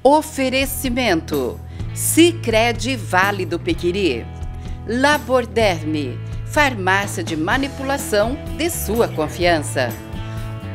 Oferecimento: Sicredi Vale do Pequiri, Laborderme, farmácia de manipulação de sua confiança.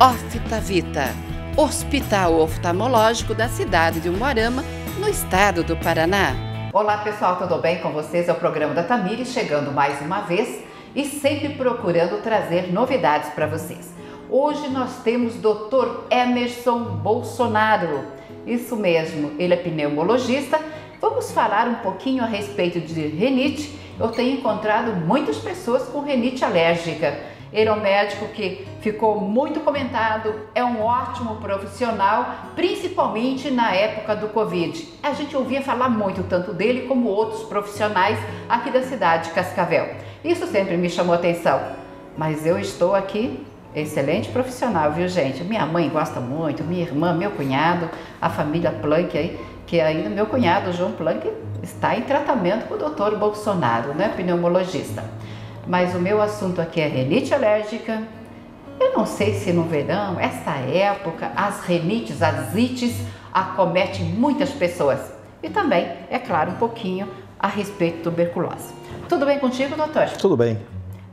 Oftavita, Hospital Oftalmológico da cidade de Umuarama, no estado do Paraná. Olá pessoal, tudo bem com vocês? É o programa da Tamires, chegando mais uma vez e sempre procurando trazer novidades para vocês. Hoje nós temos Dr. Emerson Bolsonaro. Isso mesmo, ele é pneumologista. Vamos falar um pouquinho a respeito de rinite. Eu tenho encontrado muitas pessoas com rinite alérgica. Ele é um médico que ficou muito comentado, é um ótimo profissional, principalmente na época do Covid. A gente ouvia falar muito tanto dele como outros profissionais aqui da cidade de Cascavel. Isso sempre me chamou a atenção. Mas eu estou aqui, excelente profissional, viu gente? Minha mãe gosta muito, minha irmã, meu cunhado, a família Planck aí, que ainda meu cunhado, João Planck, está em tratamento com o Dr. Bolsonaro, né, pneumologista. Mas o meu assunto aqui é rinite alérgica. Eu não sei se no verão, essa época, as rinites, as ites, acometem muitas pessoas. E também, é claro, um pouquinho a respeito de tuberculose. Tudo bem contigo, doutor? Tudo bem.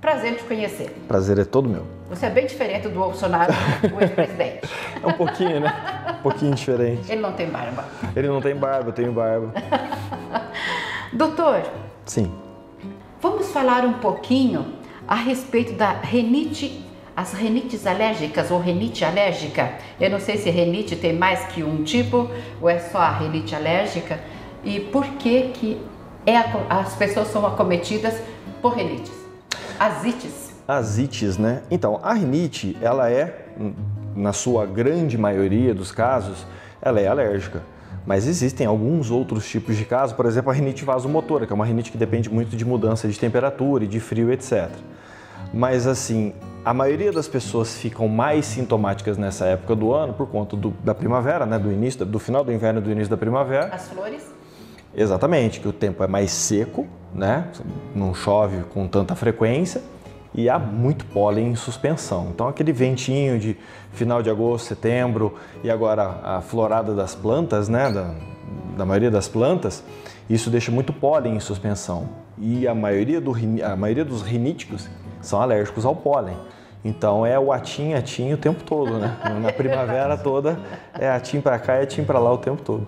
Prazer em te conhecer. Prazer é todo meu. Você é bem diferente do Bolsonaro, o ex-presidente. É um pouquinho, né? Um pouquinho diferente. Ele não tem barba. Ele não tem barba, eu tenho barba. Doutor. Sim. Vamos falar um pouquinho a respeito da rinite, as rinites alérgicas ou rinite alérgica. Eu não sei se rinite tem mais que um tipo ou é só a rinite alérgica e por que as pessoas são acometidas por rinites. As ites. As ites, né? Então, a rinite, ela é, na sua grande maioria dos casos, ela é alérgica. Mas existem alguns outros tipos de casos, por exemplo, a rinite vasomotora, que é uma rinite que depende muito de mudança de temperatura e de frio, etc. Mas assim, a maioria das pessoas ficam mais sintomáticas nessa época do ano por conta da primavera, né? Do final do inverno e do início da primavera. As flores? Exatamente, que o tempo é mais seco, né? Não chove com tanta frequência e há muito pólen em suspensão. Então aquele ventinho de final de agosto, setembro e agora a florada das plantas, né? Da maioria das plantas, isso deixa muito pólen em suspensão. E a maioria dos riníticos são alérgicos ao pólen. Então é o atim o tempo todo, né? Na primavera toda é atim para cá e atim para lá o tempo todo.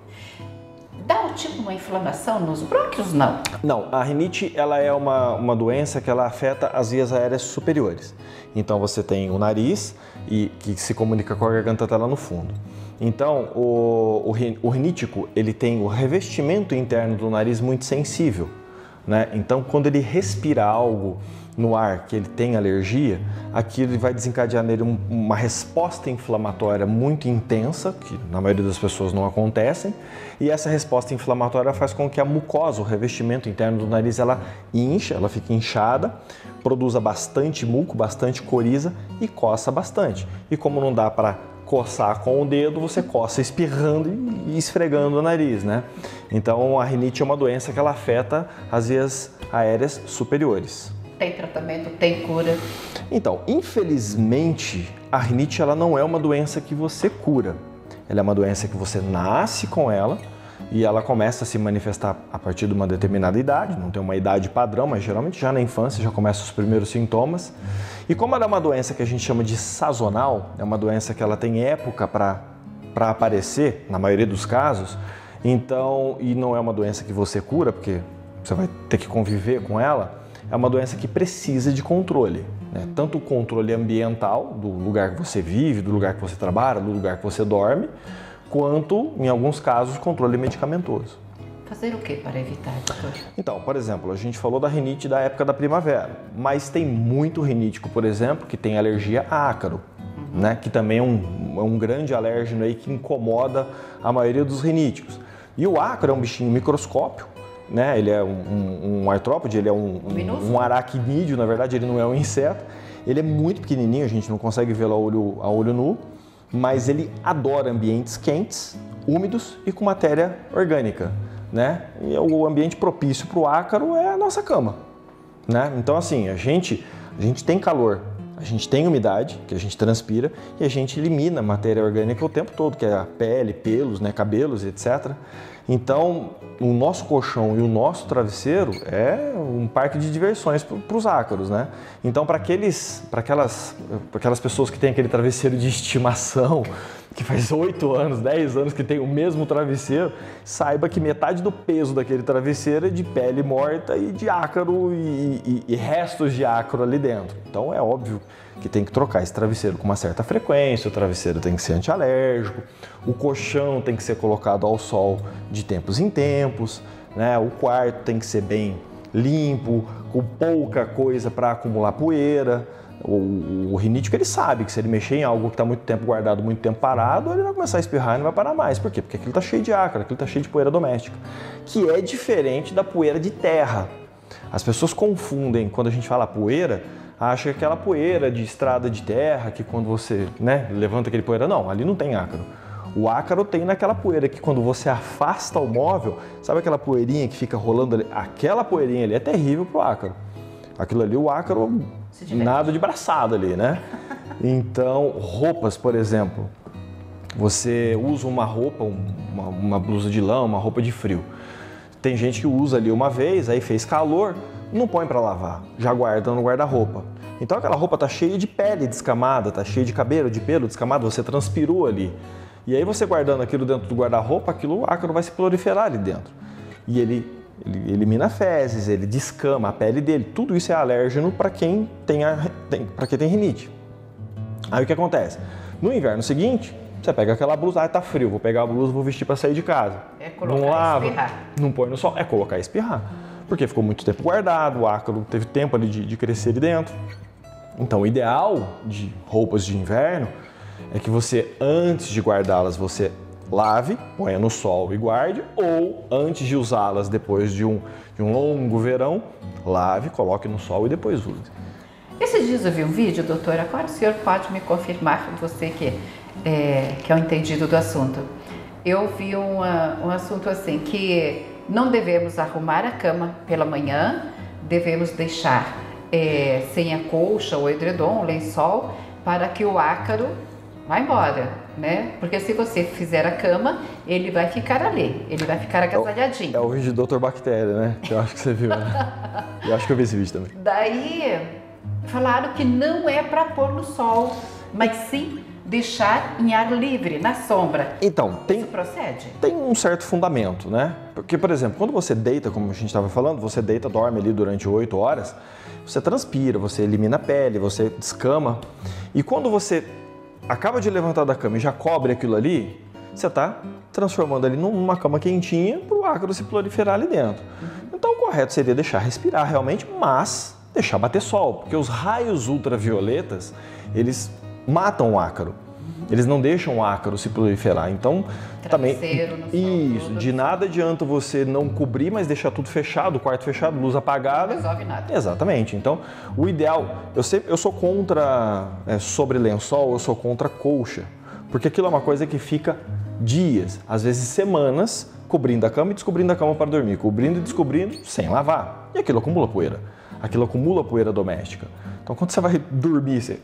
Dá tipo uma inflamação nos brônquios, não? Não, a rinite ela é uma doença que ela afeta as vias aéreas superiores. Então você tem o nariz, que se comunica com a garganta até lá no fundo. Então o rinítico ele tem o revestimento interno do nariz muito sensível, né? Então quando ele respira algo no ar que ele tem alergia, aquilo vai desencadear nele uma resposta inflamatória muito intensa, que na maioria das pessoas não acontecem, e essa resposta inflamatória faz com que a mucosa, o revestimento interno do nariz, ela incha, ela fica inchada, produza bastante muco, bastante coriza e coça bastante. E como não dá para coçar com o dedo, você coça espirrando e esfregando o nariz, né? Então a rinite é uma doença que ela afeta as vias aéreas superiores. Tem tratamento, tem cura? Então, infelizmente, a rinite ela não é uma doença que você cura. Ela é uma doença que você nasce com ela e ela começa a se manifestar a partir de uma determinada idade, não tem uma idade padrão, mas geralmente já na infância já começam os primeiros sintomas. E como ela é uma doença que a gente chama de sazonal, é uma doença que ela tem época para aparecer, na maioria dos casos, então, e não é uma doença que você cura, porque você vai ter que conviver com ela, é uma doença que precisa de controle, né? Tanto o controle ambiental, do lugar que você vive, do lugar que você trabalha, do lugar que você dorme, quanto, em alguns casos, controle medicamentoso. Fazer o que para evitar, doutor? Então, por exemplo, a gente falou da rinite da época da primavera, mas tem muito rinítico, por exemplo, que tem alergia a ácaro, né? Que também é um grande alérgeno aí que incomoda a maioria dos riníticos. E o ácaro é um bichinho microscópio, né? Ele é um artrópode, ele é um aracnídeo, na verdade ele não é um inseto. Ele é muito pequenininho, a gente não consegue vê-lo a olho nu, mas ele adora ambientes quentes, úmidos e com matéria orgânica, né? E o ambiente propício para o ácaro é a nossa cama, né? Então assim, a gente tem calor A gente tem umidade, que a gente transpira, e a gente elimina matéria orgânica o tempo todo, que é a pele, pelos, né, cabelos, etc. Então, o nosso colchão e o nosso travesseiro é um parque de diversões para os ácaros, né? Então, para aquelas pessoas que têm aquele travesseiro de estimação, que faz 8 anos, 10 anos que tem o mesmo travesseiro, saiba que metade do peso daquele travesseiro é de pele morta e de ácaro e restos de ácaro ali dentro. Então, é óbvio que tem que trocar esse travesseiro com uma certa frequência, o travesseiro tem que ser antialérgico, o colchão tem que ser colocado ao sol de tempos em tempos, né? O quarto tem que ser bem limpo, com pouca coisa para acumular poeira. O rinítico, ele sabe que se ele mexer em algo que está muito tempo guardado, muito tempo parado, ele vai começar a espirrar e não vai parar mais. Por quê? Porque aquilo está cheio de ácaro, aquilo está cheio de poeira doméstica, que é diferente da poeira de terra. As pessoas confundem, quando a gente fala poeira, acha que aquela poeira de estrada de terra, que quando você, né, levanta aquele poeira, não, ali não tem ácaro. O ácaro tem naquela poeira que quando você afasta o móvel, sabe aquela poeirinha que fica rolando ali? Aquela poeirinha ali é terrível pro ácaro. Aquilo ali, o ácaro, nada de braçada ali, né? Então, roupas, por exemplo, você usa uma roupa, uma blusa de lã, uma roupa de frio. Tem gente que usa ali uma vez, aí fez calor, não põe para lavar, já guarda no guarda-roupa. Então aquela roupa tá cheia de pele descamada, tá cheia de cabelo, de pelo descamado, você transpirou ali. E aí você guardando aquilo dentro do guarda-roupa, o ácaro vai se proliferar ali dentro. E ele elimina fezes, ele descama a pele dele. Tudo isso é alérgeno para quem tem rinite. Aí o que acontece? No inverno seguinte, você pega aquela blusa, tá frio, vou pegar a blusa, vou vestir para sair de casa. É colocar não lava, e espirrar. Não põe no sol, é colocar e espirrar. Porque ficou muito tempo guardado, o ácaro teve tempo ali de crescer ali dentro. Então, o ideal de roupas de inverno é que você, antes de guardá-las, você lave, ponha no sol e guarde, ou antes de usá-las depois de um longo verão, lave, coloque no sol e depois use. Esses dias eu vi um vídeo, doutora, agora o senhor pode me confirmar, você que é um entendido do assunto. Eu vi um assunto assim, que não devemos arrumar a cama pela manhã, devemos deixar sem a colcha, o edredom, o lençol, para que o ácaro vá embora, né? Porque se você fizer a cama, ele vai ficar ali, ele vai ficar agasalhadinho. É o vídeo do Dr. Bactéria, né? Eu acho que você viu, né? Eu acho que eu vi esse vídeo também. Daí, falaram que não é para pôr no sol, mas sim deixar em ar livre, na sombra. Então, Isso procede? Tem um certo fundamento, né? Porque, por exemplo, quando você deita, como a gente estava falando, você deita, dorme ali durante 8 horas, você transpira, você elimina a pele, você descama. E quando você acaba de levantar da cama e já cobre aquilo ali, você está transformando ali numa cama quentinha para o ácaro se proliferar ali dentro. Então, o correto seria deixar respirar realmente, mas deixar bater sol, porque os raios ultravioletas, eles matam o ácaro. Eles não deixam o ácaro se proliferar. Então, também isso, de nada adianta você não cobrir, mas deixar tudo fechado, o quarto fechado, luz apagada. Não resolve nada. Exatamente. Então, o ideal, eu sou contra sobre lençol, eu sou contra colcha, porque aquilo é uma coisa que fica dias, às vezes semanas, cobrindo a cama e descobrindo a cama para dormir, cobrindo e descobrindo sem lavar. E aquilo acumula poeira. Aquilo acumula poeira doméstica. Então, quando você vai dormir, você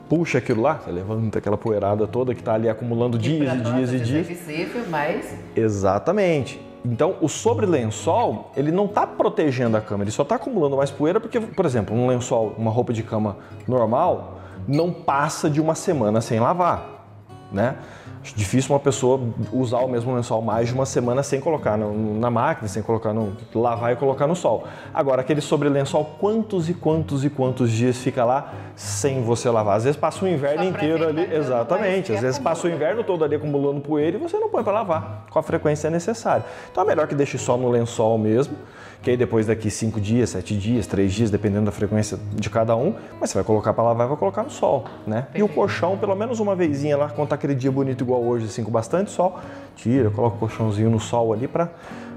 puxa aquilo lá, você levanta aquela poeirada toda que está ali acumulando dias e dias e dias. É visível, mas... Exatamente. Então, o sobre-lençol, ele não está protegendo a cama, ele só está acumulando mais poeira porque, por exemplo, um lençol, uma roupa de cama normal, não passa de uma semana sem lavar, né? Acho difícil uma pessoa usar o mesmo lençol mais de uma semana sem colocar na máquina, sem colocar lavar e colocar no sol. Agora, aquele sobre-lençol, quantos e quantos e quantos dias fica lá sem você lavar? Às vezes passa o inverno inteiro ali, exatamente. Às vezes passa o inverno todo ali acumulando poeira e você não põe para lavar com a frequência necessária. Então é melhor que deixe só no lençol mesmo, que aí depois daqui 5 dias, 7 dias, 3 dias, dependendo da frequência de cada um, mas você vai colocar para lavar e vai colocar no sol, né? E o colchão, pelo menos uma vezinha lá, quando tá aquele dia bonito igual hoje, assim, com bastante sol, tira, coloca o colchãozinho no sol ali para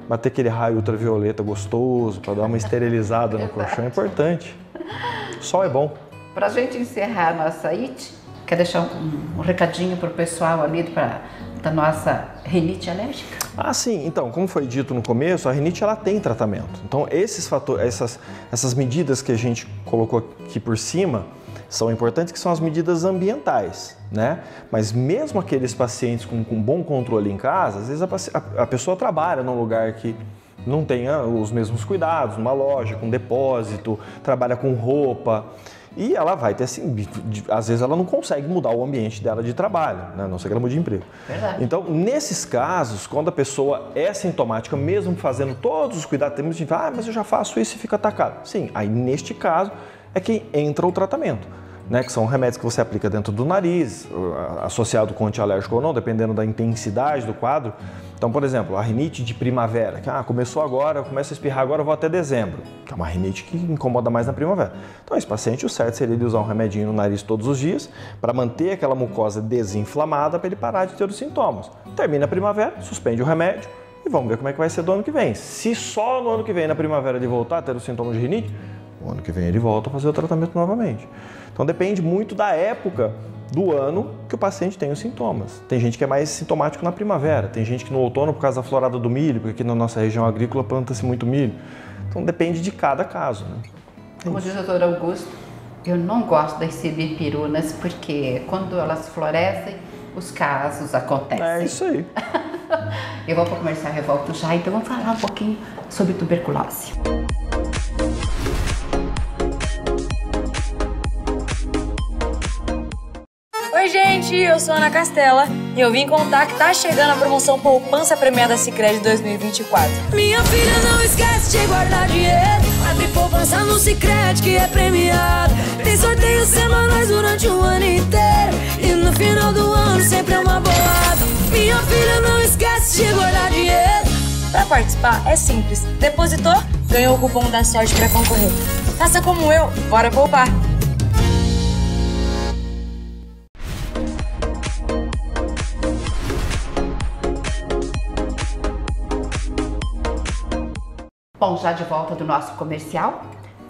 bater aquele raio ultravioleta gostoso, para dar uma esterilizada no colchão, é importante. O sol é bom. Para a gente encerrar a nossa IT, quer deixar um recadinho para o pessoal ali da nossa rinite alérgica? Ah, sim. Então, como foi dito no começo, a rinite ela tem tratamento. Então, esses fatores, essas medidas que a gente colocou aqui por cima, são importantes, que são as medidas ambientais, né? Mas mesmo aqueles pacientes com bom controle em casa, às vezes a pessoa trabalha num lugar que não tenha os mesmos cuidados, numa loja, com depósito, trabalha com roupa, e ela vai ter assim, às vezes ela não consegue mudar o ambiente dela de trabalho, né? A não ser que ela mude de emprego. Verdade. Então, nesses casos, quando a pessoa é sintomática, mesmo fazendo todos os cuidados, tem muita gente que fala, mas eu já faço isso e fica atacado. Sim, aí neste caso é que entra o tratamento, né? Que são remédios que você aplica dentro do nariz, associado com antialérgico ou não, dependendo da intensidade do quadro. Então, por exemplo, a rinite de primavera, que começou agora, começa a espirrar agora, eu vou até dezembro, que é uma rinite que incomoda mais na primavera. Então, esse paciente, o certo seria ele usar um remedinho no nariz todos os dias para manter aquela mucosa desinflamada para ele parar de ter os sintomas. Termina a primavera, suspende o remédio e vamos ver como é que vai ser do ano que vem. Se só no ano que vem, na primavera, ele voltar a ter os sintomas de rinite, o ano que vem ele volta a fazer o tratamento novamente. Então, depende muito da época do ano que o paciente tem os sintomas. Tem gente que é mais sintomático na primavera, tem gente que no outono por causa da florada do milho, porque aqui na nossa região agrícola planta-se muito milho. Então depende de cada caso, né? Como diz o doutor Augusto, eu não gosto das cibipirunas porque quando elas florescem, os casos acontecem. É isso aí. Eu vou para o comercial e volto já, então vamos falar um pouquinho sobre tuberculose. Oi gente, eu sou a Ana Castela e eu vim contar que tá chegando a promoção Poupança Premiada Sicredi 2024. Minha filha, não esquece de guardar dinheiro. Abre poupança no Sicredi que é premiado. Tem sorteios semanais durante o ano inteiro e no final do ano sempre é uma bolada. Minha filha, não esquece de guardar dinheiro. Pra participar é simples. Depositou, ganhou o cupom da sorte pra concorrer. Faça como eu, bora poupar! Bom, já de volta do nosso comercial,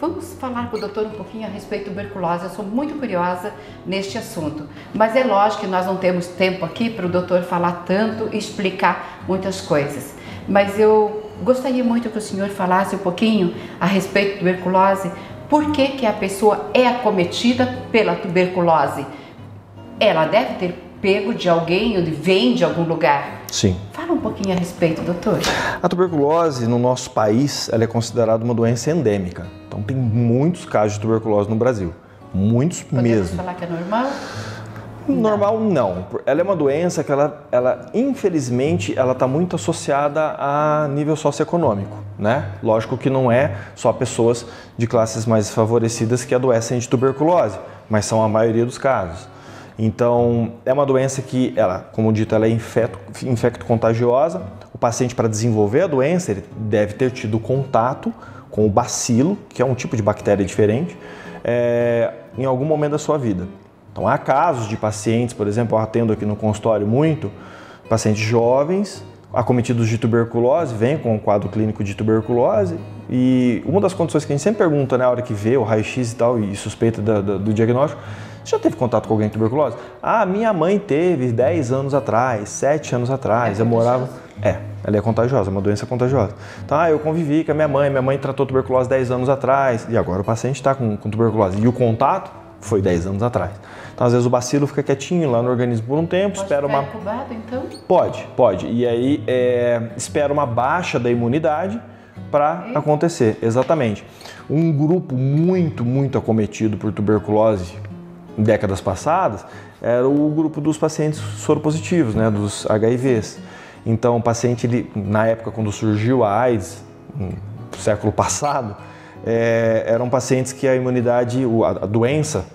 vamos falar com o doutor um pouquinho a respeito da tuberculose. Eu sou muito curiosa neste assunto, mas é lógico que nós não temos tempo aqui para o doutor falar tanto e explicar muitas coisas. Mas eu gostaria muito que o senhor falasse um pouquinho a respeito da tuberculose. Por que que a pessoa é acometida pela tuberculose? Ela deve ter pego de alguém ou vem de algum lugar? Sim. Fala um pouquinho a respeito, doutor. A tuberculose no nosso país ela é considerada uma doença endêmica. Então tem muitos casos de tuberculose no Brasil. Muitos Podemos mesmo. falar que é normal? Normal não. Ela é uma doença que ela infelizmente, ela está muito associada a nível socioeconômico, né? Lógico que não é só pessoas de classes mais favorecidas que adoecem de tuberculose, mas são a maioria dos casos. Então, é uma doença que, como dito, ela é infecto-contagiosa. O paciente, para desenvolver a doença, ele deve ter tido contato com o bacilo, que é um tipo de bactéria diferente, em algum momento da sua vida. Então, há casos de pacientes, por exemplo, eu atendo aqui no consultório muito, pacientes jovens, acometidos de tuberculose, vêm com um quadro clínico de tuberculose, e uma das condições que a gente sempre pergunta na hora que vê o raio-x e tal, e suspeita do diagnóstico, você já teve contato com alguém com tuberculose? Ah, minha mãe teve 10 anos atrás, 7 anos atrás, eu morava... ela é contagiosa, é uma doença contagiosa. Então, eu convivi com a minha mãe tratou tuberculose 10 anos atrás, e agora o paciente está com tuberculose, e o contato foi 10 anos atrás. Então, às vezes o bacilo fica quietinho lá no organismo por um tempo, espera uma... Pode ficar incubado, então? Pode. E aí, espera uma baixa da imunidade para acontecer, exatamente. Um grupo muito acometido por tuberculose em décadas passadas era o grupo dos pacientes soropositivos, né, dos HIVs. Então, o paciente, na época quando surgiu a AIDS, no século passado, eram pacientes que a imunidade, a doença,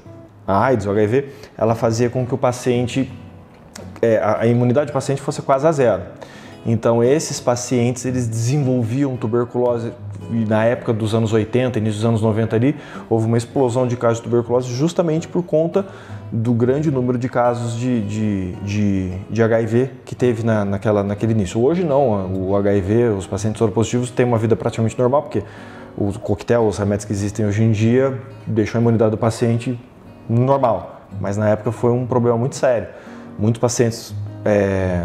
a AIDS, o HIV, ela fazia com que o paciente, a imunidade do paciente fosse quase a zero. Então, esses pacientes, eles desenvolviam tuberculose, e na época dos anos 80, início dos anos 90 ali, houve uma explosão de casos de tuberculose justamente por conta do grande número de casos de HIV que teve naquele início. Hoje não, o HIV, os pacientes soropositivos têm uma vida praticamente normal, porque o coquetel, os remédios que existem hoje em dia, deixam a imunidade do paciente normal. Mas na época foi um problema muito sério. Muitos pacientes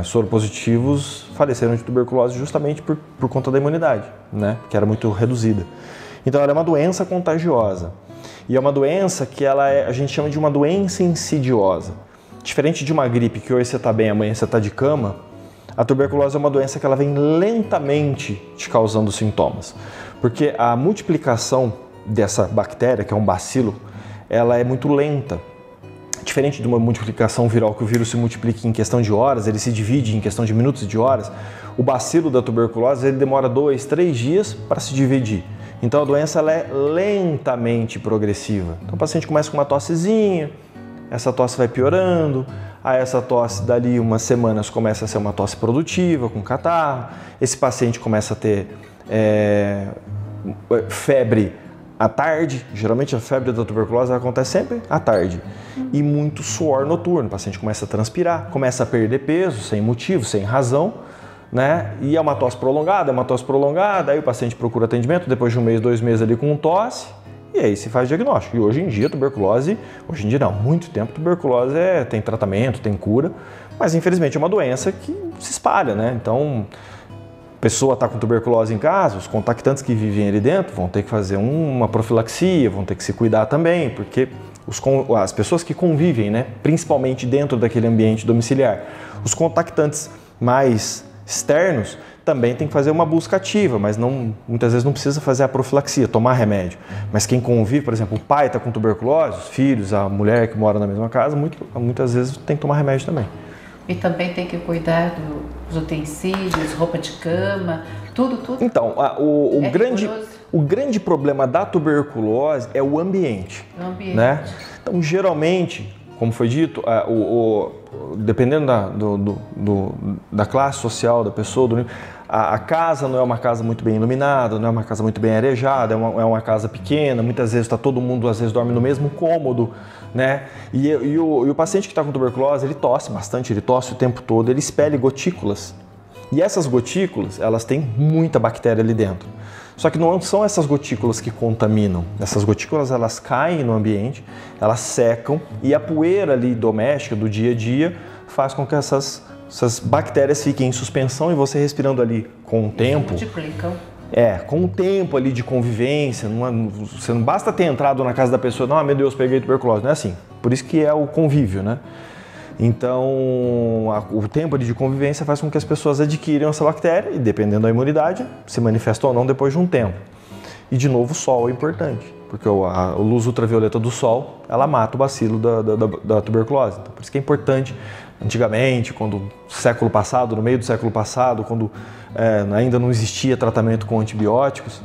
soropositivos faleceram de tuberculose justamente por conta da imunidade, né? Que era muito reduzida. Então ela é uma doença contagiosa. E é uma doença que a gente chama de uma doença insidiosa. Diferente de uma gripe que hoje você está bem, amanhã você está de cama, a tuberculose é uma doença que ela vem lentamente te causando sintomas. Porque a multiplicação dessa bactéria, que é um bacilo, ela é muito lenta. Diferente de uma multiplicação viral, que o vírus se multiplica em questão de horas, ele se divide em questão de minutos e de horas, o bacilo da tuberculose ele demora 2, 3 dias para se dividir. Então a doença ela é lentamente progressiva. Então o paciente começa com uma tossezinha, essa tosse vai piorando, aí essa tosse dali umas semanas começa a ser uma tosse produtiva, com catarro, esse paciente começa a ter febre à tarde, geralmente a febre da tuberculose acontece sempre à tarde, e muito suor noturno, o paciente começa a transpirar, começa a perder peso, sem motivo, sem razão, né? E é uma tosse prolongada, aí o paciente procura atendimento, depois de 1 mês, 2 meses ali com tosse, e aí se faz diagnóstico. E hoje em dia tuberculose, hoje em dia não, há muito tempo tuberculose tem tratamento, tem cura, mas infelizmente é uma doença que se espalha, né? Então, a pessoa está com tuberculose em casa, os contactantes que vivem ali dentro vão ter que fazer uma profilaxia, vão ter que se cuidar também, porque as pessoas que convivem, né, principalmente dentro daquele ambiente domiciliar, os contactantes mais externos também tem que fazer uma busca ativa, mas muitas vezes não precisa fazer a profilaxia, tomar remédio. Mas quem convive, por exemplo, o pai está com tuberculose, os filhos, a mulher que mora na mesma casa, muitas vezes tem que tomar remédio também. E também tem que cuidar dos utensílios, roupa de cama, tudo. Então, o grande problema da tuberculose é o ambiente. Né? Então, geralmente, como foi dito, dependendo da classe social da pessoa, a casa não é uma casa muito bem iluminada, não é uma casa muito bem arejada, é uma casa pequena, muitas vezes todo mundo às vezes dorme no mesmo cômodo, né? E o paciente que está com tuberculose, ele tosse bastante, ele tosse o tempo todo, ele expele gotículas. E essas gotículas, elas têm muita bactéria ali dentro. Só que não são essas gotículas que contaminam. Essas gotículas, elas caem no ambiente, elas secam e a poeira ali doméstica, do dia a dia, faz com que essas bactérias fiquem em suspensão e você respirando ali com o tempo... multiplicam. Com o tempo ali de convivência, você não basta ter entrado na casa da pessoa, não, meu Deus, peguei tuberculose, não é assim. Por isso que é o convívio, né? Então, o tempo ali de convivência faz com que as pessoas adquiram essa bactéria e, dependendo da imunidade, se manifesta ou não depois de um tempo. E, de novo, o sol é importante, porque a luz ultravioleta do sol, ela mata o bacilo da tuberculose. Então, por isso que é importante, antigamente, século passado, no meio do século passado, quando ainda não existia tratamento com antibióticos,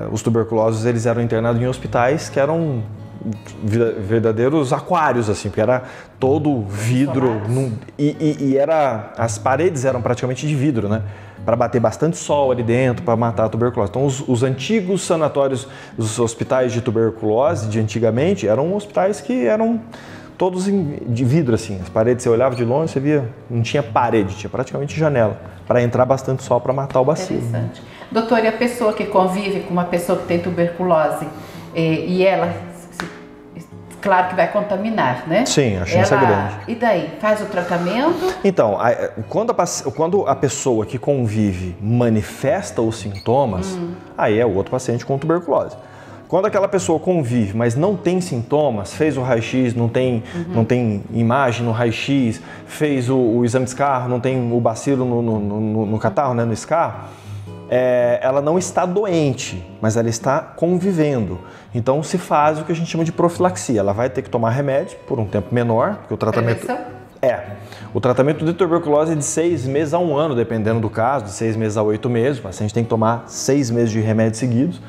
os tuberculosos eles eram internados em hospitais que eram verdadeiros aquários, assim, porque era todo vidro as paredes eram praticamente de vidro, né? Para bater bastante sol ali dentro, para matar a tuberculose. Então, os antigos sanatórios, os hospitais de tuberculose de antigamente, eram hospitais que eram todos de vidro, assim. As paredes, você olhava de longe, você via, não tinha parede, tinha praticamente janela, para entrar bastante sol para matar o bacilo. Interessante. Doutor, e a pessoa que convive com uma pessoa que tem tuberculose e ela... Claro que vai contaminar, né? Sim, a chance é grande. E daí? Faz o tratamento? Então, quando a pessoa que convive manifesta os sintomas, aí é o outro paciente com tuberculose. Quando aquela pessoa convive, mas não tem sintomas, fez o raio-x, não tem imagem no raio-x, fez o exame de escarro, não tem o bacilo no catarro, né, no escarro, ela não está doente, mas ela está convivendo. Então se faz o que a gente chama de profilaxia. Ela vai ter que tomar remédio por um tempo menor, porque o tratamento... O tratamento de tuberculose é de 6 meses a 1 ano, dependendo do caso, de 6 meses a 8 meses. O paciente tem que tomar 6 meses de remédios seguidos.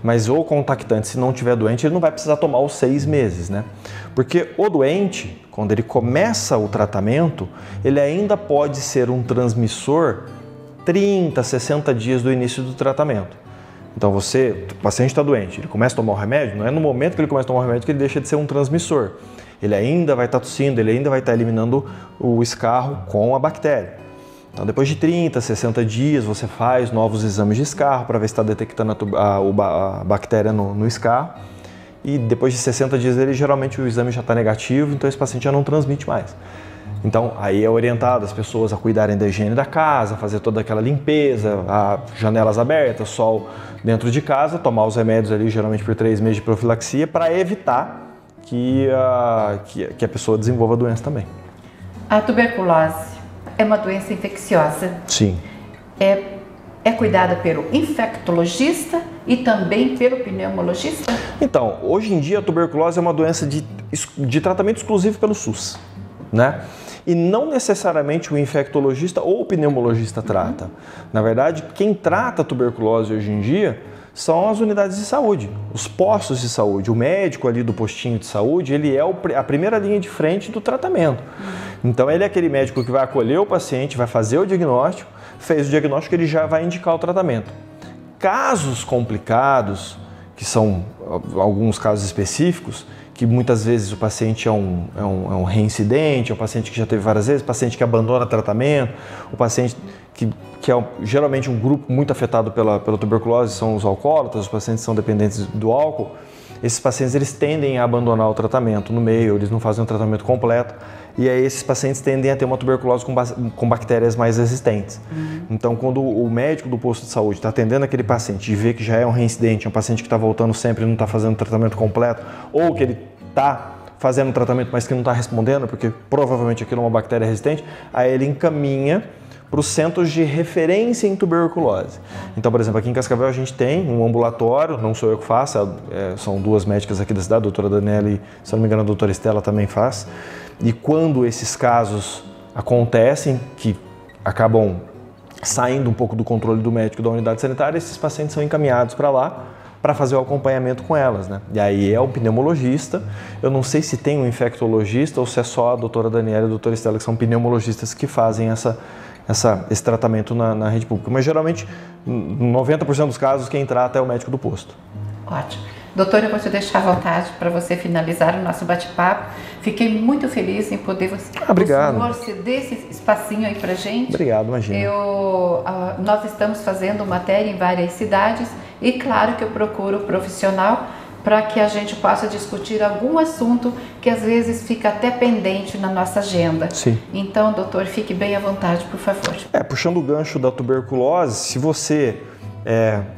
Mas o contactante, se não estiver doente, ele não vai precisar tomar os 6 meses, né? Porque o doente, quando ele começa o tratamento, ele ainda pode ser um transmissor 30, 60 dias do início do tratamento. Então o paciente está doente, ele começa a tomar o remédio, não é no momento que ele começa a tomar o remédio que ele deixa de ser um transmissor. Ele ainda vai estar tossindo, ele ainda vai estar eliminando o escarro com a bactéria. Então depois de 30, 60 dias você faz novos exames de escarro para ver se está detectando a bactéria no escarro. E depois de 60 dias geralmente o exame já está negativo, então esse paciente já não transmite mais. Então, aí é orientado as pessoas a cuidarem da higiene da casa, fazer toda aquela limpeza, janelas abertas, sol dentro de casa, tomar os remédios ali, geralmente por 3 meses de profilaxia, para evitar que a pessoa desenvolva a doença também. A tuberculose é uma doença infecciosa. Sim. É cuidada pelo infectologista e também pelo pneumologista? Então, hoje em dia a tuberculose é uma doença de tratamento exclusivo pelo SUS, né? E não necessariamente o infectologista ou o pneumologista trata. Na verdade, quem trata a tuberculose hoje em dia são as unidades de saúde, os postos de saúde. O médico ali do postinho de saúde, ele é a primeira linha de frente do tratamento. Então, ele é aquele médico que vai acolher o paciente, vai fazer o diagnóstico, fez o diagnóstico, ele já vai indicar o tratamento. Casos complicados, que são alguns casos específicos, que muitas vezes o paciente é um reincidente, é um paciente que já teve várias vezes, paciente que abandona tratamento, o paciente que é geralmente um grupo muito afetado pela tuberculose, são os alcoólatras, os pacientes que são dependentes do álcool. Esses pacientes eles tendem a abandonar o tratamento no meio, eles não fazem um tratamento completo, e aí esses pacientes tendem a ter uma tuberculose com bactérias mais resistentes. Então, quando o médico do posto de saúde está atendendo aquele paciente e vê que já é um reincidente, é um paciente que está voltando sempre e não está fazendo o tratamento completo, ou que ele está fazendo o tratamento, mas que não está respondendo, porque provavelmente aquilo é uma bactéria resistente, aí ele encaminha para os centros de referência em tuberculose. Então, por exemplo, aqui em Cascavel a gente tem um ambulatório, não sou eu que faço, são 2 médicas aqui da cidade, a doutora Daniela e, se não me engano, a doutora Estela também faz. E quando esses casos acontecem, que acabam saindo um pouco do controle do médico da unidade sanitária, esses pacientes são encaminhados para lá para fazer o acompanhamento com elas, né? E aí é o pneumologista, eu não sei se tem um infectologista ou se é só a doutora Daniela e a doutora Estela, que são pneumologistas que fazem esse tratamento na rede pública. Mas geralmente, 90% dos casos, quem trata é o médico do posto. Ótimo. Doutor, eu vou te deixar à vontade para você finalizar o nosso bate-papo. Fiquei muito feliz em poder obrigado. O senhor ceder esse espacinho aí para gente. Obrigado, imagina. Nós estamos fazendo matéria em várias cidades e claro que eu procuro profissional para que a gente possa discutir algum assunto que às vezes fica até pendente na nossa agenda. Sim. Então, doutor, fique bem à vontade, por favor. Puxando o gancho da tuberculose, se você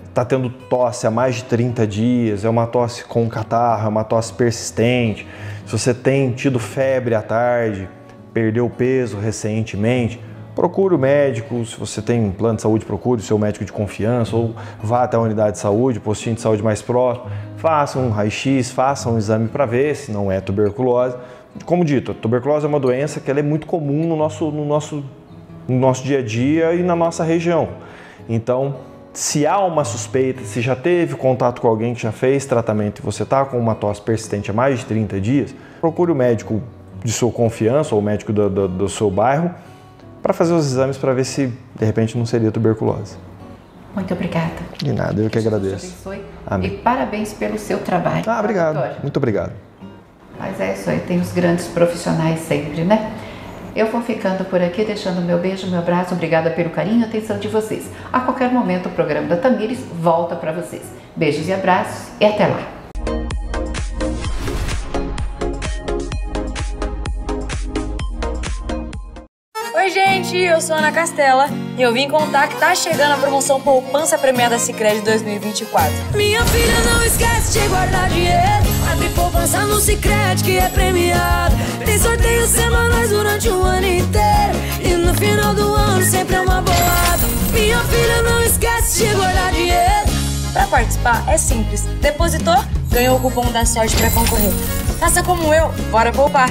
está tendo tosse há mais de 30 dias, é uma tosse com catarro, é uma tosse persistente, se você tem tido febre à tarde, perdeu peso recentemente, procure o médico. Se você tem um plano de saúde, procure o seu médico de confiança ou vá até a unidade de saúde, postinho de saúde mais próximo, faça um raio-x, faça um exame para ver se não é tuberculose. Como dito, a tuberculose é uma doença que ela é muito comum no nosso dia a dia e na nossa região. Então, se há uma suspeita, se já teve contato com alguém que já fez tratamento e você está com uma tosse persistente há mais de 30 dias, procure o médico de sua confiança ou o médico do seu bairro para fazer os exames para ver se de repente não seria tuberculose. Muito obrigada. De nada, eu que agradeço. Deus abençoe. Amém. E parabéns pelo seu trabalho. Obrigado. Doutor? Muito obrigado. Mas é isso aí, tem os grandes profissionais sempre, né? Eu vou ficando por aqui, deixando meu beijo, meu abraço. Obrigada pelo carinho e atenção de vocês. A qualquer momento o programa da Tamires volta para vocês. Beijos e abraços e até lá. Oi gente, eu sou a Ana Castela e eu vim contar que tá chegando a promoção Poupança Premiada Sicredi 2024. Minha filha, não esquece de guardar dinheiro. Abre poupança no Sicredi que é premiado. Tem sorteios semanais durante o ano inteiro e no final do ano sempre é uma bolada. Minha filha, não esquece de guardar dinheiro. Pra participar é simples. Depositou, ganhou o cupom da sorte pra concorrer. Faça como eu, bora poupar!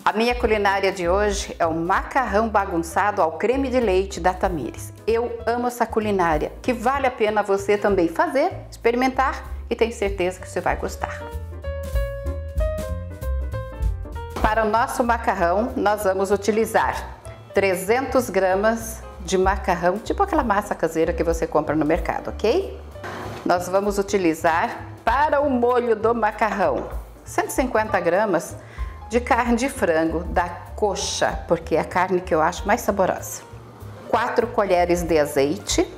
A minha culinária de hoje é o macarrão bagunçado ao creme de leite da Tamires. Eu amo essa culinária, que vale a pena você também fazer, experimentar e tenho certeza que você vai gostar. Para o nosso macarrão, nós vamos utilizar 300 gramas de macarrão, tipo aquela massa caseira que você compra no mercado, ok? Nós vamos utilizar para o molho do macarrão 150 gramas de carne de frango da coxa, porque é a carne que eu acho mais saborosa. 4 colheres de azeite,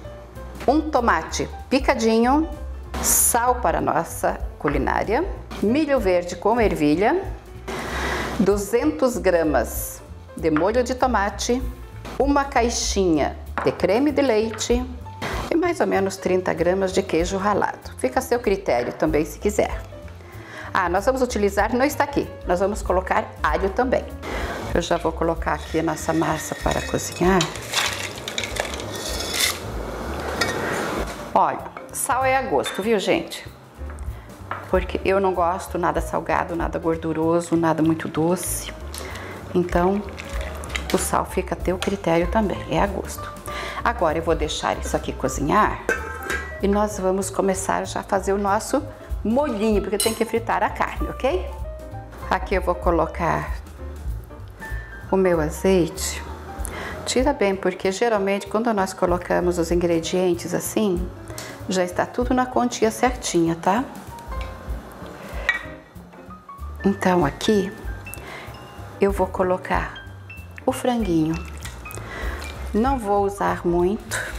um tomate picadinho, sal para nossa culinária, milho verde com ervilha, 200 gramas de molho de tomate, uma caixinha de creme de leite e mais ou menos 30 gramas de queijo ralado. Fica a seu critério também se quiser. Nós vamos utilizar, não está aqui, nós vamos colocar alho também. Eu já vou colocar aqui a nossa massa para cozinhar. Olha, sal é a gosto, viu, gente? Porque eu não gosto nada salgado, nada gorduroso, nada muito doce. Então, o sal fica a teu critério também, é a gosto. Agora eu vou deixar isso aqui cozinhar e nós vamos começar já a fazer o nosso molhinho, porque tem que fritar a carne, ok? Aqui eu vou colocar o meu azeite. Tira bem, porque geralmente quando nós colocamos os ingredientes assim, já está tudo na quantia certinha, tá? Então aqui eu vou colocar o franguinho. Não vou usar muito.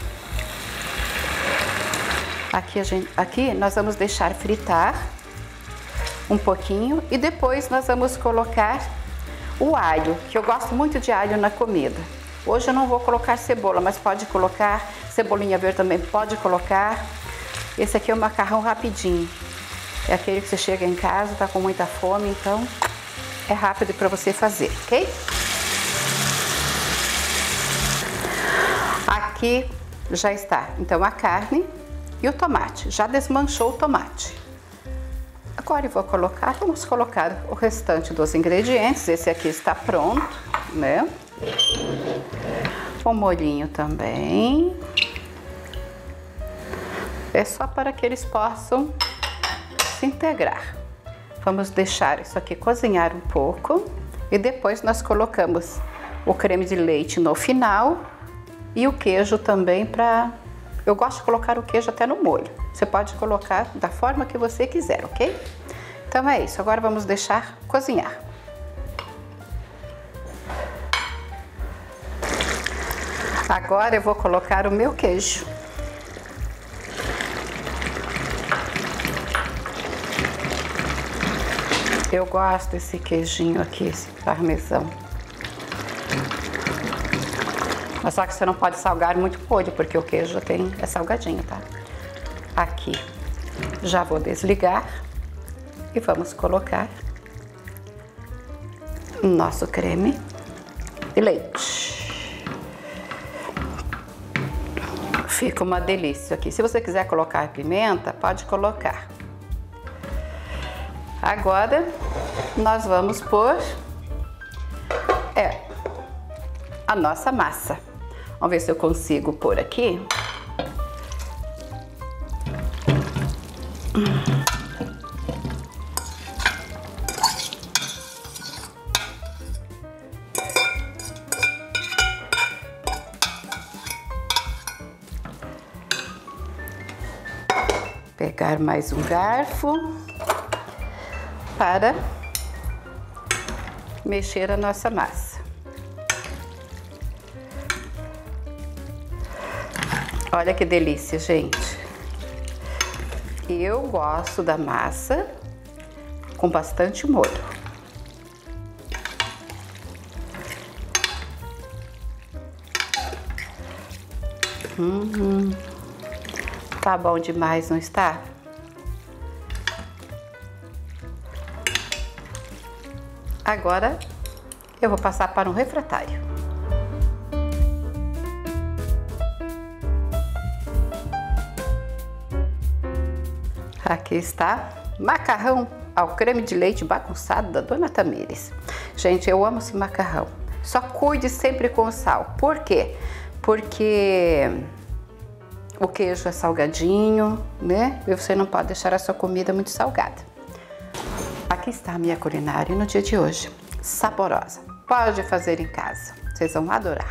Aqui nós vamos deixar fritar um pouquinho e depois nós vamos colocar o alho, que eu gosto muito de alho na comida. Hoje eu não vou colocar cebola, mas pode colocar, cebolinha verde também pode colocar. Esse aqui é o macarrão rapidinho. É aquele que você chega em casa, tá com muita fome, então é rápido para você fazer, ok? Aqui já está, então, a carne e o tomate. Já desmanchou o tomate. Agora eu vou colocar, vamos colocar o restante dos ingredientes. Esse aqui está pronto, né? O molhinho também. É só para que eles possam se integrar. Vamos deixar isso aqui cozinhar um pouco e depois nós colocamos o creme de leite no final e o queijo também para... Eu gosto de colocar o queijo até no molho. Você pode colocar da forma que você quiser, ok? Então é isso, agora vamos deixar cozinhar. Agora eu vou colocar o meu queijo. Eu gosto desse queijinho aqui, esse parmesão. Mas só que você não pode salgar muito molho, porque o queijo é salgadinho, tá? Aqui já vou desligar e vamos colocar o nosso creme de leite. Fica uma delícia aqui. Se você quiser colocar pimenta, pode colocar. Agora nós vamos pôr a nossa massa. Vamos ver se eu consigo pôr aqui. Pegar mais um garfo para mexer a nossa massa. Olha que delícia, gente. Eu gosto da massa com bastante molho. Tá bom demais, não está? Agora eu vou passar para um refratário. Aqui está macarrão ao creme de leite bagunçado da Dona Tamires. Gente, eu amo esse macarrão. Só cuide sempre com o sal. Por quê? Porque o queijo é salgadinho, né? E você não pode deixar a sua comida muito salgada. Aqui está a minha culinária no dia de hoje. Saborosa. Pode fazer em casa. Vocês vão adorar.